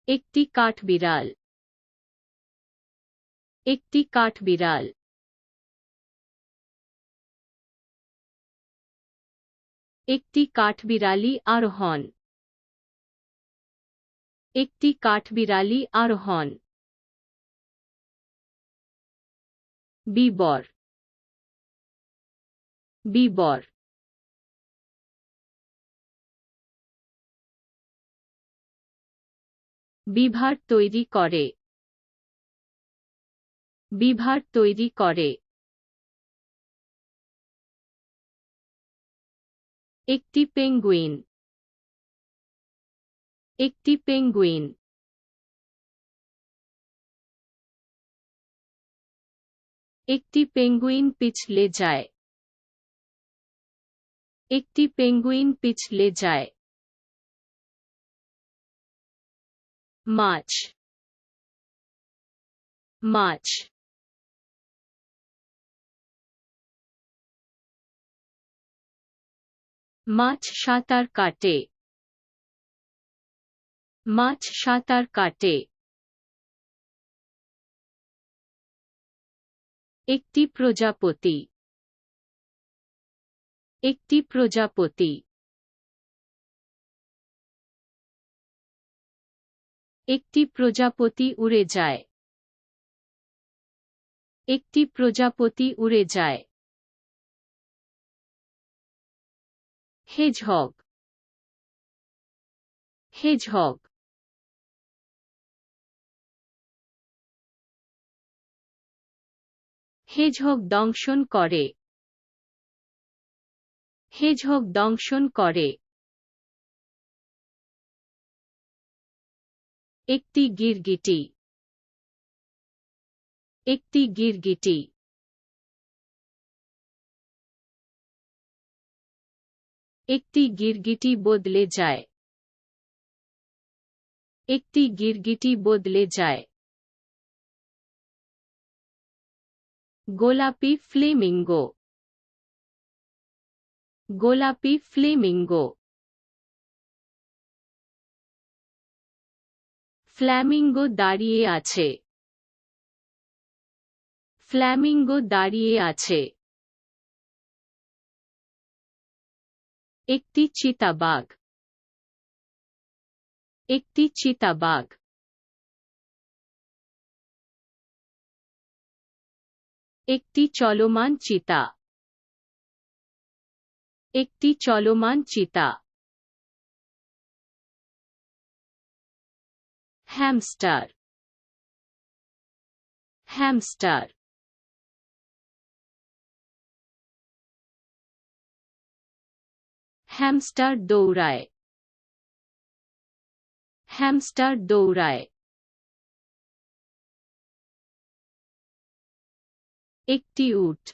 একটি কাঠবিড়াল। একটি কাঠবিড়াল। একটি কাঠবিড়ালি আরোহণ। একটি কাঠবিড়ালি আরোহণ। বিবর। বিবর। বিভার তৈরি করে। বিভার তৈরি করে। একটি পেঙ্গুইন। একটি পেঙ্গুইন। একটি পেঙ্গুইন পিছলে যায়। একটি পেঙ্গুইন পিছলে যায়। মাছ। মাছ। মাছ সাঁতার কাটে। মাছ সাঁতার কাটে। একটি প্রজাপতি। একটি প্রজাপতি। একটি প্রজাপতি উড়ে যায়। একটি প্রজাপতি উড়ে যায়। হেজহগ। হেজহগ। হেজহগ দংশন করে। হেজহগ দংশন করে। একটি গিরগিটি। একটি গিরগিটি। একটি গিরগিটি বদলে যায়। একটি গিরগিটি বদলে যায়। গোলাপি ফ্লেমিঙ্গো। গোলাপি ফ্লেমিঙ্গো। ফ্ল্যামিঙ্গো দাঁড়িয়ে আছে। ফ্ল্যামিঙ্গো দাঁড়িয়ে আছে। একটি চিতাবাঘ। একটি চিতাবাঘ। একটি চলমান চিতা। একটি চলমান চিতা। হ্যামস্টার। হ্যামস্টার। হ্যামস্টার দৌড়ায়। হ্যামস্টার দৌড়ায়। একটি উট।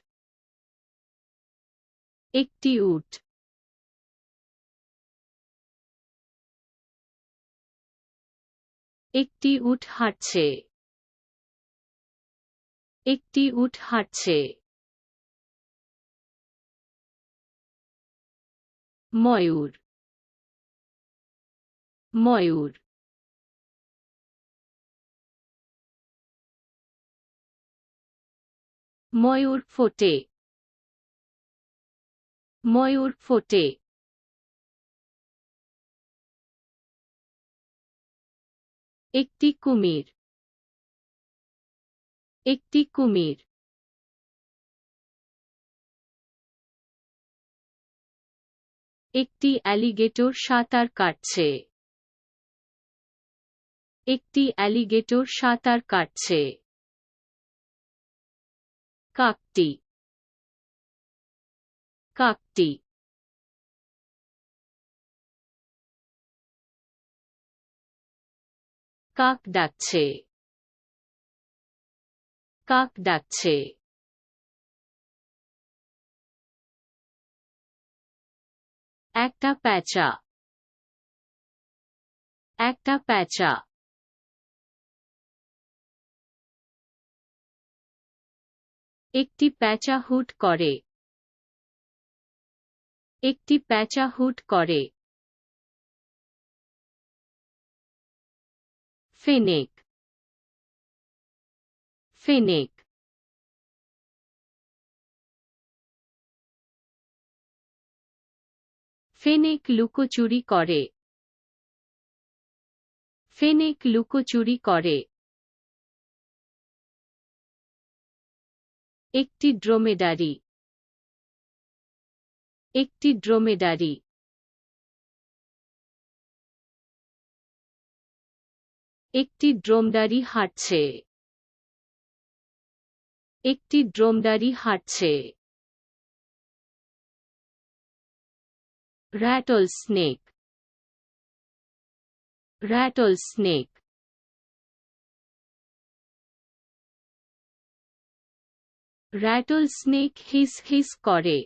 একটি উট। একটি উট হাঁটছে। একটি উট হাঁটছে। ময়ূর। ময়ূর। ময়ূর ফোটে। ময়ূর ফোটে। একটি কুমির। একটি কুমির। একটি অ্যালিগেটর সাঁতার কাটছে। একটি অ্যালিগেটর সাঁতার কাটছে। কাকটি। কাকটি। কাক ডাকছে। কাক ডাকছে। একটা প্যাঁচা। একটা প্যাঁচা। একটি প্যাঁচা হুট করে। একটি প্যাঁচা হুট করে। fennec, fennec, fennec লুকোচুরি করে, fennec লুকোচুরি করে। একটি ড্রোমেডারি, একটি ড্রোমেডারি, একটি ড্রোমডারি হাঁটছে, একটি ড্রোমডারি হাঁটছে। rattlesnake, rattlesnake, rattlesnake হিস হিস করে,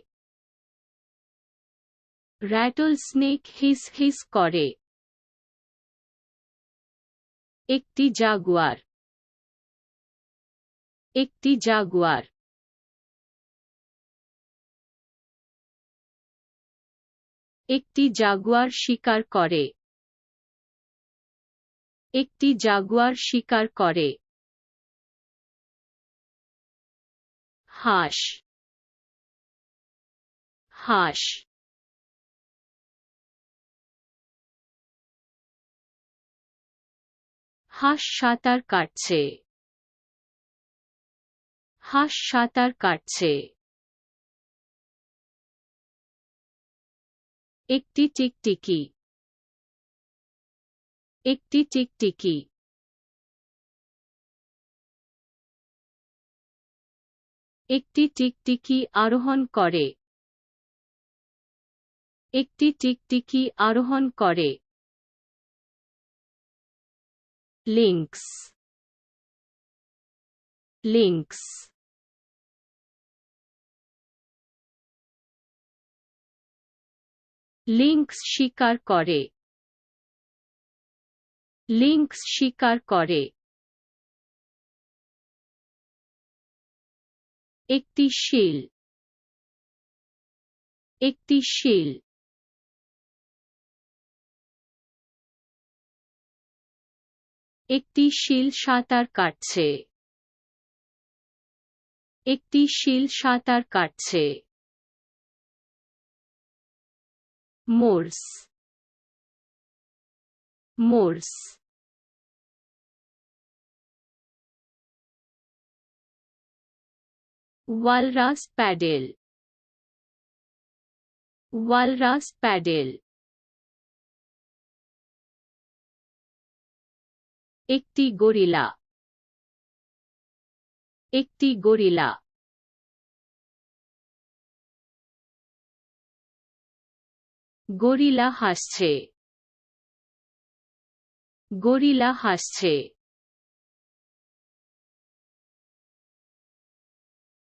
rattlesnake হিস হিস করে। একটি জাগুয়ার, একটি জাগুয়ার, একটি জাগুয়ার শিকার করে, একটি জাগুয়ার শিকার করে। হাঁস, হাঁস, হাঁস সাঁতার কাটছে, হাঁস সাঁতার কাটছে। একটি টিকটিকি, একটি টিকটিকি, একটি টিকটিকি আরোহণ করে, একটি টিকটিকি আরোহণ করে। lynx, lynx, lynx শিকার করে, lynx শিকার করে। একটি শিল, একটি শিল, একটি শিল সাঁতার কাটছে, একটি শিল সাঁতার কাটছে। মোর্স, মোর্স, ওয়ালরাস প্যাডেল, ওয়ালরাস প্যাডেল। একটি গরিলা, একটি গরিলা, গরিলা হাসছে, গরিলা হাসছে।